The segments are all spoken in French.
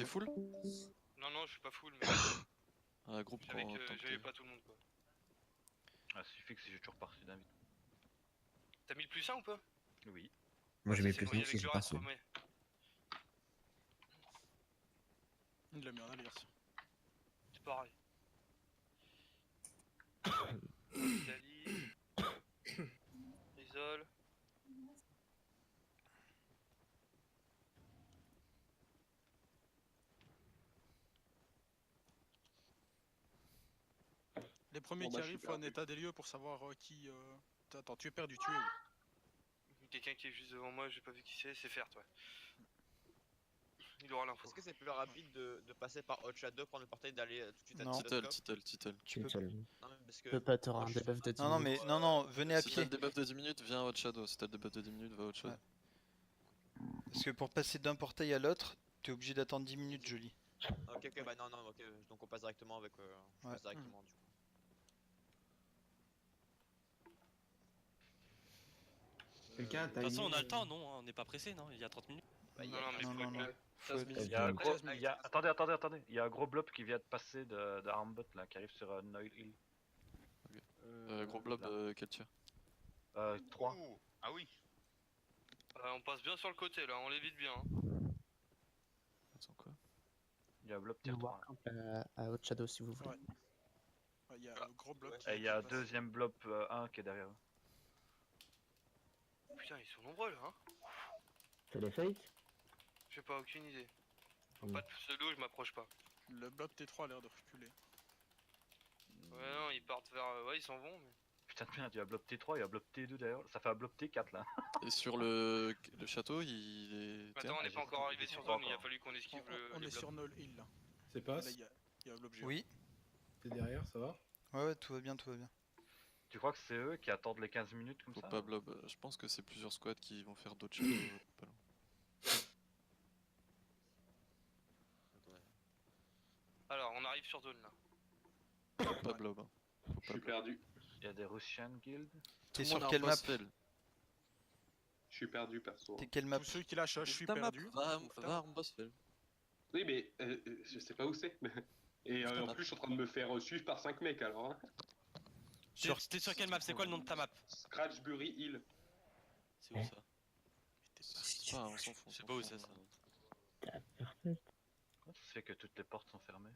T'es full? Non, non, je suis pas full, mais Un groupe j'avais pas tout le monde quoi. Ah, suffit que si j'ai toujours pas reçu d'invite. T'as mis le plus 1 ou pas? Oui. Moi j'ai Ça, mis c'est plus bon, 1 il y parce avait que que j'ai le pas reste, reçu. remets. Il l'a mis en alliance. C'est pareil. Italie. Isole. Les premiers Bon, qui bah, je arrivent, suis faut un perdu. état des lieux pour savoir qui. Attends, tu es perdu, tu es où? Quelqu'un qui est juste devant moi, j'ai pas vu qui c'est faire toi. Il aura l'info. Est-ce que c'est plus rapide de passer par Hot Shadow, prendre le portail, d'aller tout de suite à Non. Titelscope? Title. Tu peux... Non, mais parce Tu que peux pas, t'auras moi, un je suis debuff de 10 pas- minutes. Non, mais non, non, venez à Si t'as pied. le debuff de 10 minutes, viens à Hot Shadow. Si t'as le debuff de 10 minutes, va à Hot Shadow. Ouais. Parce que pour passer d'un portail à l'autre, t'es obligé d'attendre 10 minutes, joli. Ok, ok, bah non, non, ok, donc on passe directement avec. On Ouais. passe directement du coup. Quelqu'un a De toute façon, on a le timé, temps, non? On n'est pas pressé, non? Il y a 30 minutes. Bah, il y Non, a non, mais Non, faut non, être non. là. Faut être- Il y a un gros. Après, Attendez. Il y a un gros blob qui vient de passer de Armbot là, qui arrive sur Noil Hill. Gros blob, là. quel tir? 3. Ouh. Ah oui. On passe bien sur le côté là, on l'évite bien. Hein. Attends quoi? Il y a un blob tier 3. À Hot Shadow si vous voulez. Ouais. Ouais, il y a un gros bloc. Et il y a un passe. deuxième blob 1 qui est derrière eux. Putain, ils sont nombreux là. Hein. T'as les fakes? J'ai pas aucune idée. Faut Mm. pas de pseudo, je m'approche pas. Le bloc T3 a l'air de reculer. Ouais, non, ils partent vers. Ouais, ils s'en vont. Mais... Putain de merde, il y a un blob T3, il y a un blob T2 derrière. Ça fait un blob T4 là. Et sur le château, il est. Attends, on n'est j'ai pas encore pas arrivé sur encore. zone, il a fallu qu'on esquive On les est sur blocs. Null Hill là. C'est pas Là, il y a un l'objet. Oui. T'es derrière, ça va? Ouais, ouais, tout va bien, tout va bien. Tu crois que c'est eux qui attendent les 15 minutes comme Faut ça? pas blob. Je pense que c'est plusieurs squads qui vont faire d'autres shadows pas loin. Alors, on arrive sur zone là. Faut pas blob. Hein. Faut Je pas suis blob. perdu. Il y a des Russian Guild. T'es Tout le sur monde a un quelle map? boss fail. Je suis perdu perso. T'es quelle map? Bah, Tous ceux qui lâchent, je suis Ta map, perdu. Va en boss fail. Oui, mais je sais pas où c'est. Et en plus, je suis en train de me faire suivre par 5 mecs alors. Hein. T'es sur quelle map? C'est quoi le nom de ta map? Scratchbury Hill. C'est où ça? C'est pas, on s'en fout. Je sais pas où c'est ça. Comment ça se fait que toutes les portes sont fermées?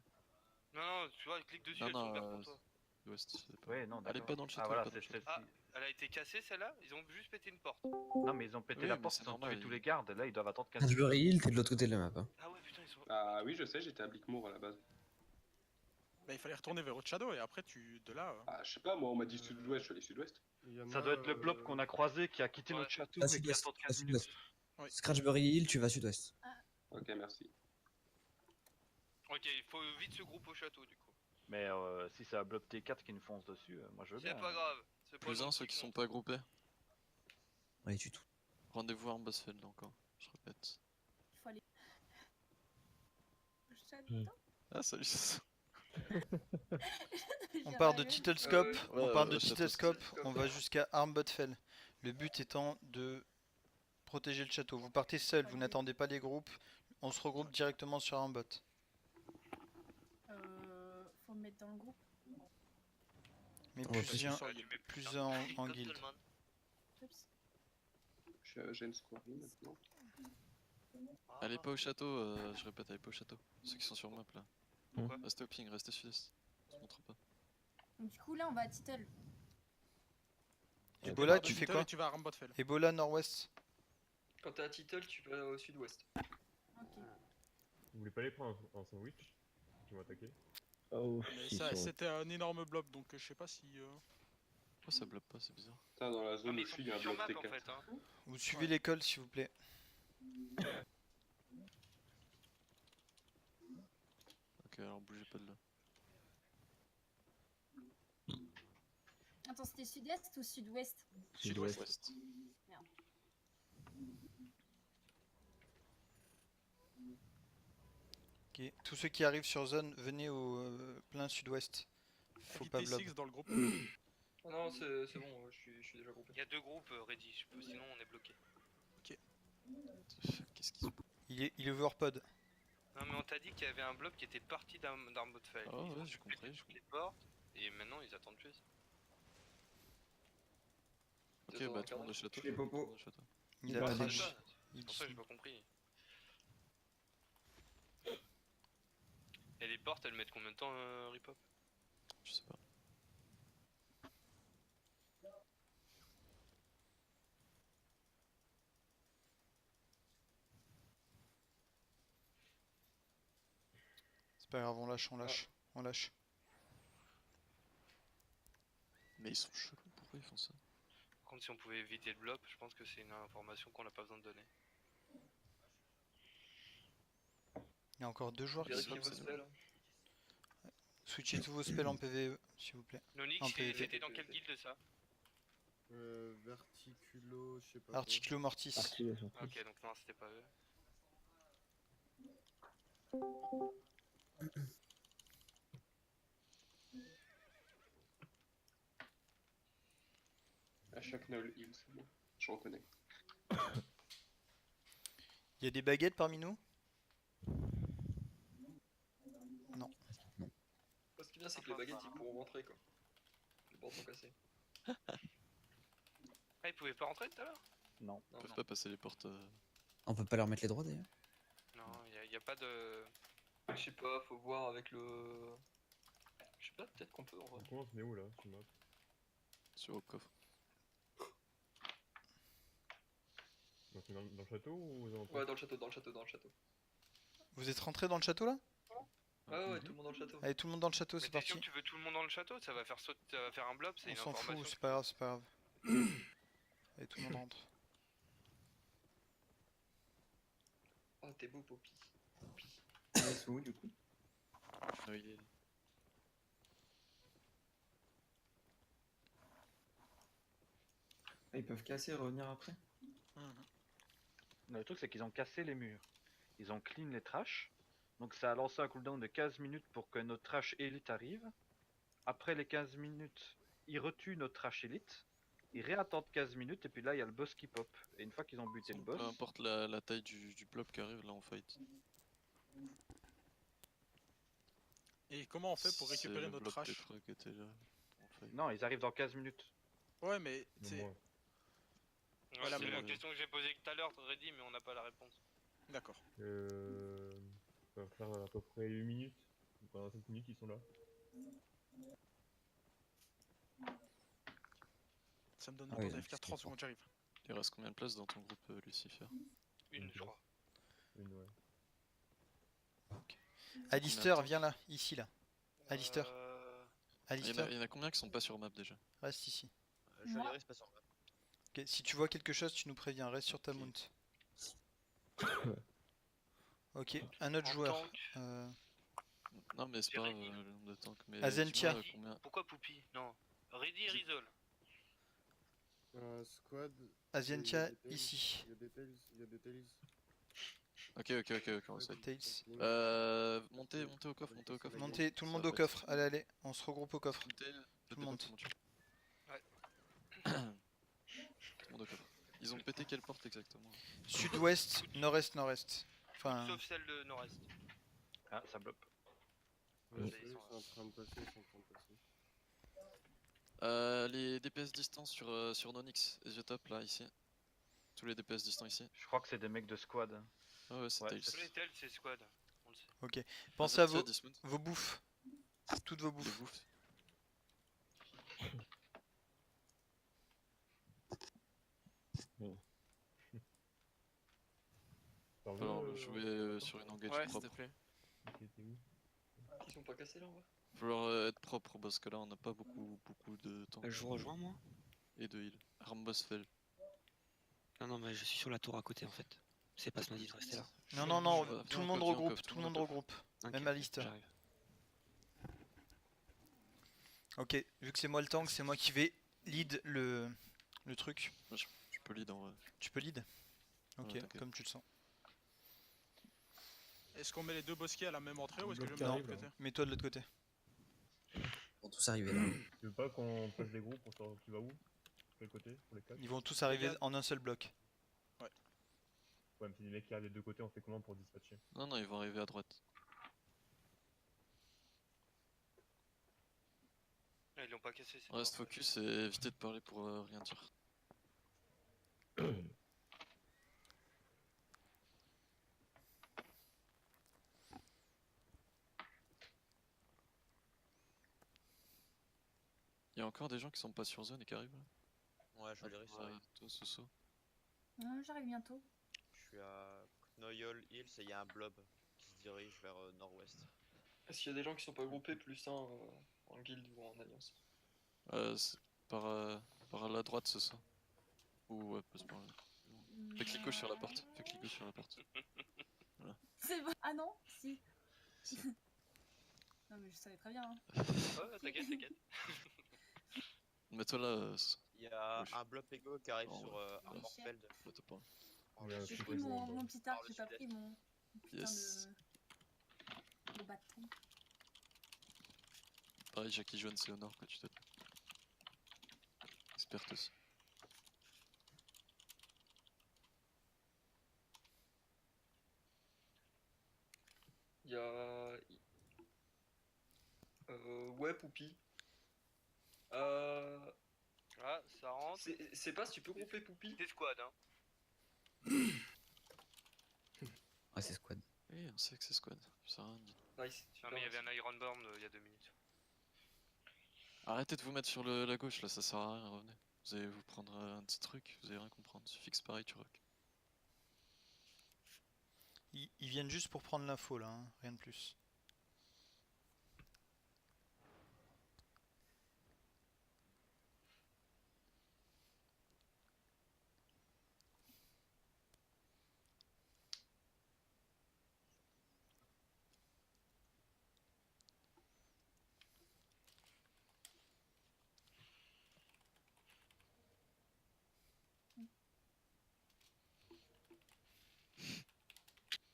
Non, non, tu vois, clique dessus, Non, elles sont non, ouvertes pour toi. Ouest, c'est pas. Ouais, non, Elle est d'accord. pas dans le château. Ah voilà, pas dans c'est le château. celle-ci. Ah, elle a été cassée celle-là, ils ont juste pété une porte. Non, mais ils ont pété Oui, la mais porte, c'est ils ont normal, tué tous ils- les gardes. Là, ils doivent attendre 15 minutes. Scratchbury Hill, t'es de l'autre côté de la map. Hein. Ah ouais, putain, ils sont. Ah oui, je sais, j'étais à Blickmoor à la base. Bah, il fallait retourner vers Hot Shadow et après, de là. Ah, je sais pas, moi on m'a dit sud-ouest, je suis allé sud-ouest. Ça doit être le blob qu'on a croisé qui a quitté Ouais. notre château À et qui sud-ouest. attend À 15 sud-ouest. minutes. Oui. Scratchbury Hill, tu vas sud-ouest. Ok, merci. Ok, il faut vite ce groupe au château du coup. Mais si c'est un blob T4 qui nous fonce dessus, moi je veux C'est bien. pas grave. C'est pas Plus non un, ceux plus qui sont honte. pas groupés. Ouais, tu tout. Rendez-vous en boss fail encore. Je répète. Il faut aller. J'adore. Ah, salut. On part de Titelscope, ouais, on part de ouais, château, Titelscope, Titelscope. on va jusqu'à Armbotfell. Le but étant de protéger le château. Vous partez seul, vous n'attendez pas les groupes, on se regroupe directement sur Armbot. Faut me mettre dans le groupe. Mais On va plus faire un, plus un en Comme guild. tout le monde. Oups. Je suis à Eugène Squarry maintenant. Allez pas au château, je répète, allez pas au château. Ceux qui sont sur map là. Pourquoi Restez au ping, restez sud-est. On se montre pas. Donc, du coup, là, on va à Titel. Ebola, tu fais quoi? Tu vas à Armbotfell. Ebola nord-ouest. Quand t'es à Title, tu vas au sud-ouest. Ok. Vous voulez pas les prendre en sandwich? Qui m'ont attaqué? Oh, Mais ça, c'était un énorme bloc, donc je sais pas si... Pourquoi ça bloque pas, c'est bizarre. Putain, dans la Ah, zone mais où ils je sont suis, il y a un sur bloc map en T4. fait. Hein. Vous suivez l'école, s'il vous plaît. Ok, alors bougez pas de là. Attends, c'était sud-est ou sud-ouest? Sud-ouest. Merde. Ok. Tous ceux qui arrivent sur zone, venez au plein sud-ouest. Faut pas blob. dans le groupe. Ah non, c'est bon, je suis déjà groupé. Il y a deux groupes ready, sinon on est bloqué. Qu'est-ce qu'ils ont? Il est overpod. Non mais on t'a dit qu'il y avait un blob qui était parti d'Armbotfell. Ah Ils ouais, ont j'ai pété compris, j'ai toutes les portes et maintenant ils attendent plus. Ok, Deux bah ans, tout le monde au château. fais popo. Tout le monde au château. Il Ouais, a C'est trash. ça, Il c'est pour ça que j'ai dit- pas compris. Et les portes elles mettent combien de temps Ripop? Je sais pas. C'est pas grave, on lâche, on lâche, on lâche. Mais ils sont chelous, pourquoi ils font ça? Par contre si on pouvait éviter le blob, je pense que c'est une information qu'on n'a pas besoin de donner. Il y a encore 2 joueurs qui Vérifiez blob, vos c'est spells. switchez tous vos spells en PvE, s'il vous plaît. Nonix, Un PvP. c'était dans quelle guilde ça? Verticulo, je sais pas. Articulo Mortis. Ok donc non c'était pas eux. À chaque null heal, c'est bon. Je reconnais. Il y a des baguettes parmi nous? Ce qui est bien, c'est que les baguettes ils pourront rentrer quoi. Les portes sont cassées. Ah ils pouvaient pas rentrer tout à l'heure? Non. Ils peuvent pas passer les portes. On peut pas leur mettre les droits d'ailleurs. Non, y a pas de... Je sais pas, faut voir avec le. Je sais pas, peut-être qu'on peut en vrai. Du coup, on se met où là sur le map? Sur au coffre. Donc dans le château ou aux alentours? Ouais, dans le château, dans le château, dans le château. Vous êtes rentrés dans le château là? Ah ouais, tout le monde dans le château. Allez, tout le monde dans le château, Mais c'est t'es sûr parti. que tu veux tout le monde dans le château? Ça va faire sauter, ça va faire un blob, c'est On une s'en information. fout, c'est pas grave, c'est pas grave. Allez, tout le monde rentre. Ah, t'es beau, Poppy. Ils sont où du coup? Ah, il est... Ils peuvent casser et revenir après. Le truc, c'est qu'ils ont cassé les murs. Ils ont clean les trash. Donc ça a lancé un cooldown de 15 minutes pour que notre trash élite arrive. Après les 15 minutes, ils retuent notre trash élite. Ils réattendent 15 minutes et puis là il y a le boss qui pop. Et une fois qu'ils ont buté le boss, Peu importe la taille du blob qui arrive, là on fight. Et comment on fait pour C'est récupérer le notre blob trash? Tetra qui était là. On fight. non, ils arrivent dans 15 minutes. Ouais, mais Non, c'est. moi. Ouais, Voilà, c'est mais la bon. question que j'ai posée tout à l'heure, Reddy, mais on n'a pas la réponse. D'accord. Ça va faire à peu près 8 minutes. Pendant 7 minutes, ils sont là. Ça me donne Ah un oui, temps donc d'AFK c'est 30 bon. secondes, j'arrive. Il reste combien de places dans ton groupe Lucifer? Une, je crois. Une, ouais. Alistair, viens là, ici là. Alistair, Il y Alistair, en a combien qui sont pas sur map déjà? reste ici. Joyeris pas sur map. Ok, si tu vois quelque chose, tu nous préviens, reste sur ta Ok. mount. Ok, un autre En joueur. tank. Non mais c'est pas Jerry. le nombre de tanks, mais Azentia. dis-moi, combien... Pourquoi Poupy? Non. Reddy et Rizol. Squad. Asientia, ici. Il y a des tails. Ok, on sait. Tails. Montez au coffre, montez au coffre. Montez, tout le Ça monde va au pas coffre. être- Allez, allez, on se regroupe au coffre. Montez, Tout le monde. Tout Ouais. le monde au coffre. Ils ont pété quelle porte exactement? Sud-ouest, nord-est, nord-est. Enfin, Sauf celle de Nord-Est. Ah, ça bloque. Ouais, Ça, ils sont là. en train de passer, ils sont en train de passer. Les DPS distants sur Nonix, top là, ici. Tous les DPS distants ici. Je crois que c'est des mecs de squad. Ah ouais, c'est Ouais, Tails. Tous les tels, c'est squad. On le sait. ok. Pensez à Azentia, vos, dismount. vos bouffes. Toutes vos Les bouffes. bouffes. Alors, jouer sur une engage Ouais, s'il te propre. plaît. Ok, t'es où? Ils sont pas cassés là en vrai. Falloir être propre parce que là on n'a pas beaucoup de temps. Je vous rejoins moi? Et de heal. Armboss fell. Non, non, mais je suis sur la tour à côté en fait. C'est pas ce m'a dit de rester là. Non, non, non, Viens tout le au monde coffre, viens au regroupe, coffre, tout le monde regroupe. Ok, Même Alistair. j'arrive. Ok, vu que c'est moi le tank, c'est moi qui vais lead le truc. Je peux lead en vrai. Tu peux lead? Ok, Ouais, t'inquiète. comme tu le sens. Est-ce qu'on met les deux bosquets à la même entrée ou est-ce que je Bloc mets de arrive, l'autre côté? là. Mets-toi de l'autre côté. Ils vont tous arriver là. Tu veux pas qu'on fasse des groupes pour savoir tu vas où? Quel côté? Pour les 4? Ils vont tous arriver en un seul bloc. Ouais, mais si les mecs qui arrivent des deux côtés, on fait comment pour dispatcher? Non, non, ils vont arriver à droite. Ah, ils l'ont pas cassé, c'est Reste pas focus et évitez de parler pour rien dire. Il y a encore des gens qui sont pas sur zone et qui arrivent là. Ouais, je vais réussir. Ouais, toi, Soso. J'arrive bientôt. Je suis à Knoyol Hills et il y a un blob qui se dirige vers nord-ouest. Est-ce qu'il y a des gens qui sont pas groupés plus un en guilde ou en alliance? C'est par la droite, Soso. Ou ouais, passe par là. Fais clic gauche sur la porte. Fais clic gauche sur la porte. C'est bon. Ah non, si. Non mais je savais très bien. Hein. Ouais, t'inquiète, t'inquiète. Mets-toi là. Il y a Gauche. un blob ego qui arrive Oh, sur ouais. Armorfeld. Là, t'as pas. Ouais, J'ai je pris comprends, mon petit arc, j'ai pas sud-est. pris mon putain Yes. de bâton. Pareil, Jackie Jones, c'est au nord que tu te. Experte aussi. Il y a. Ouais, Poupi. Ah, ça rentre. C'est pas si tu peux grouper Poupi. Des squads, hein. Ouais, c'est squad. Oui, on sait que c'est squad. Ça rien dit. Nice. Non, mais il y avait un Ironborn il y a 2 minutes. Arrêtez de vous mettre sur la gauche là, ça sert à rien, revenez. Vous allez vous prendre un petit truc, vous allez rien comprendre. Suffit que pareil, tu rock. Ils viennent juste pour prendre l'info là, hein, rien de plus.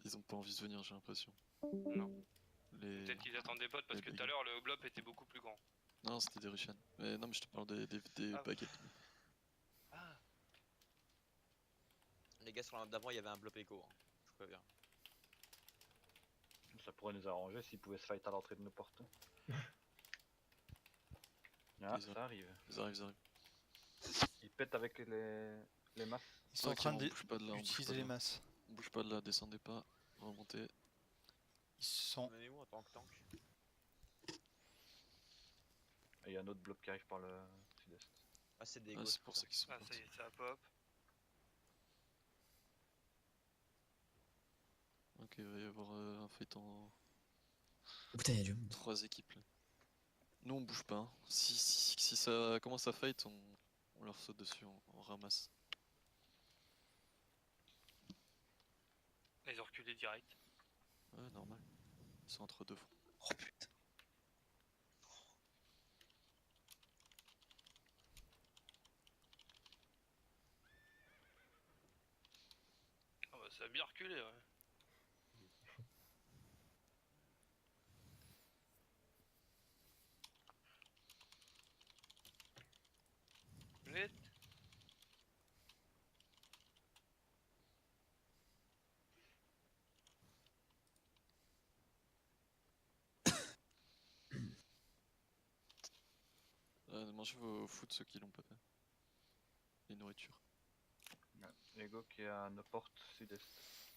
Ils ont pas envie de venir, j'ai l'impression. Non. Les... Peut-être qu'ils attendaient pas parce que tout à l'heure le blob était beaucoup plus grand. Non, c'était des Rishan. Mais non, mais je te parle des Ah. baguettes. Ah. Les gars, sur la map d'avant, il y avait un blob ego. Hein. Je préviens. Ça pourrait nous arranger s'ils pouvaient se fight à l'entrée de nos portes. Ah, Ils ça arrive. Ils arrivent. Ils pètent avec les masses. Ils sont en Ok, train on bouge pas de là, on bouge d'utiliser pas de les là. masses. On bouge pas de là, descendez pas, remontez. Ils sont. On est où en tant que tank? Et il y a un autre blob qui arrive par le sud-est. Ah, c'est des Ah, ego. c'est pour ça qu'ils sont Ah, ça partis. y est, ça pop. Ok, il va y avoir un fight en Oh putain, y'a du monde. 3 équipes là. Nous on bouge pas. Hein. Si ça commence à fight, on leur saute dessus, on ramasse. Ils ont reculé direct. Ouais, normal. Ils sont entre deux fronts. Oh putain. Ah bah, ça a bien reculé, ouais. Vite. Mangez vos food ceux qui l'ont pas fait. Les nourritures. Ego qui est à nos portes sud-est.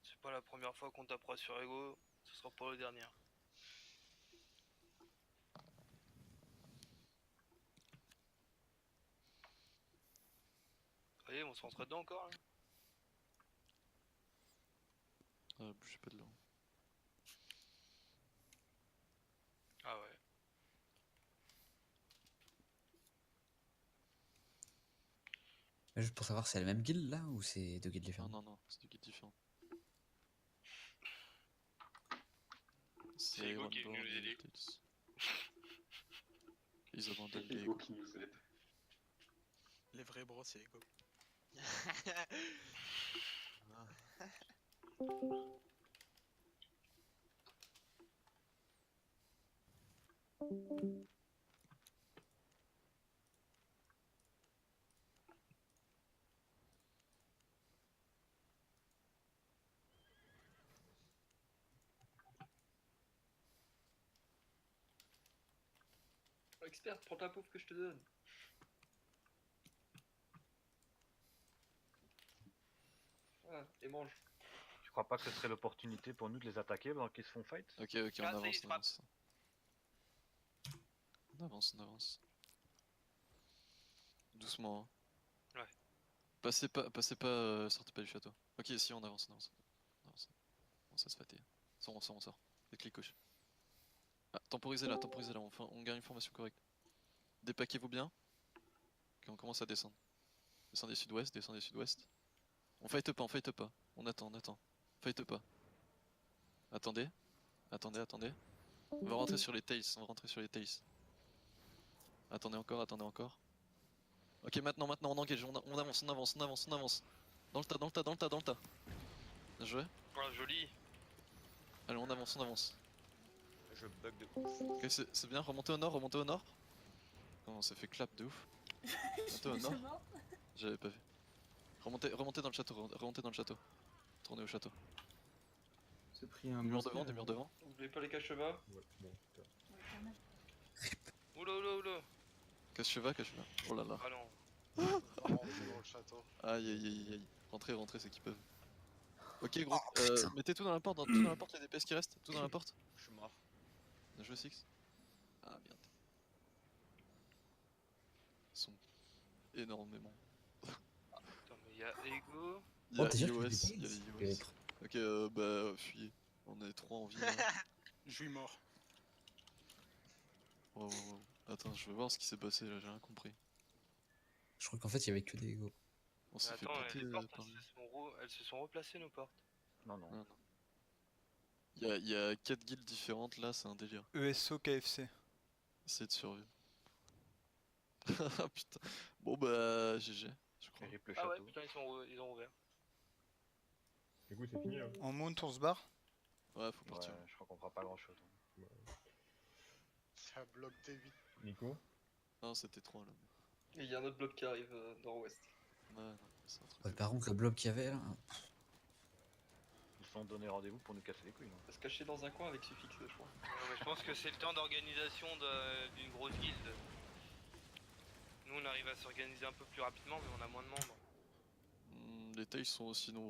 C'est pas la première fois qu'on tapera sur Ego, ce sera pas la dernière. Vous voyez, on se rentre dedans encore là. Bougez pas de là. Ah ouais. Juste pour savoir, c'est la même guilde là ou c'est deux guildes Non, différentes? non, c'est deux guides différents. C'est Ego qui est venu Ironborn nous et aider. Tales. Ils abandonnent les Ego Ego. qui nous aide. Les vrais bros, c'est Ego. Expert, prends ta pouffe que je te donne. Voilà, et mange. Tu crois pas que ce serait l'opportunité pour nous de les attaquer pendant qu'ils se font fight? Ok, ok, on Ah, ça y est, avance, il on frappe. avance. On avance, on avance. Doucement. Hein. Ouais. Passez pas, sortez pas du château. Ok, si, on avance, on avance. On avance. On ça se fatigue. On sort. Et clic gauche. Ah, temporisez là, on gagne une formation correcte. Dépaquez-vous bien. Ok, on commence à descendre. Descendez sud-ouest. On fight pas. On attend. Fight pas. Attendez. On va rentrer sur les tails, Attendez encore. Ok, maintenant, on engage, on avance. Dans le tas. Bien joué. Voilà, joli. Allez, on avance. Je bug de ouf. Ok, c'est bien, remontez au nord. Comment on s'est fait clap de ouf. Remontez au Je suis nord. morte. J'avais pas vu. Remontez dans le château. Tournez au château. C'est pris un Des murs monstre, devant. N'oubliez pas les cache-bas. Ouais, bon, putain. Ouais, carnage. Oula. Cache-cheval. Oh là là. Ah non. Dans le château. Aïe. Rentrez, c'est qu'ils peuvent. Ok, gros. Oh, putain. Mettez tout dans la porte, tout dans la porte, les DPS qui restent. Tout dans la porte. Je suis mort. Bien joué, Six. Ah, merde. Ils sont énormément. Attends, mais il y a Ego. Il y a Oh, t'es sûr iOS, qu'il y a il y a des les kills? iOS. Ok, bah, fuyez. On est 3 en vie. Là. Je suis mort. Wow. Attends, je veux voir ce qui s'est passé là, j'ai rien compris. Je crois qu'en fait, il y avait que des ego. On s'est fait Attends, buter les portes, par lui. elles se sont replacées, nos portes. Non. Non. Il y a 4 guildes différentes là, c'est un délire. ESO KFC. Essayez de survivre. Ah putain. Bon bah, GG, je crois. Rip le Ah ouais, château. putain, ils ont ouvert. Du coup, c'est fini, hein. On monte, on se barre. Ouais, faut Ouais, partir. je crois qu'on fera pas grand chose. Ça bloque T8. Nico? Non, c'était 3 là. Et il y a un autre bloc qui arrive nord-ouest. Ouais, non, c'est un truc. Ouais, par contre, le blob qu'il y avait là. Ils se sont donné rendez-vous pour nous casser les couilles. On va se cacher dans un coin avec Suffix, je crois. Ouais, mais je pense que c'est le temps d'organisation d'une grosse guilde. Nous, on arrive à s'organiser un peu plus rapidement, mais on a moins de membres. Les tails sont aussi nombreux.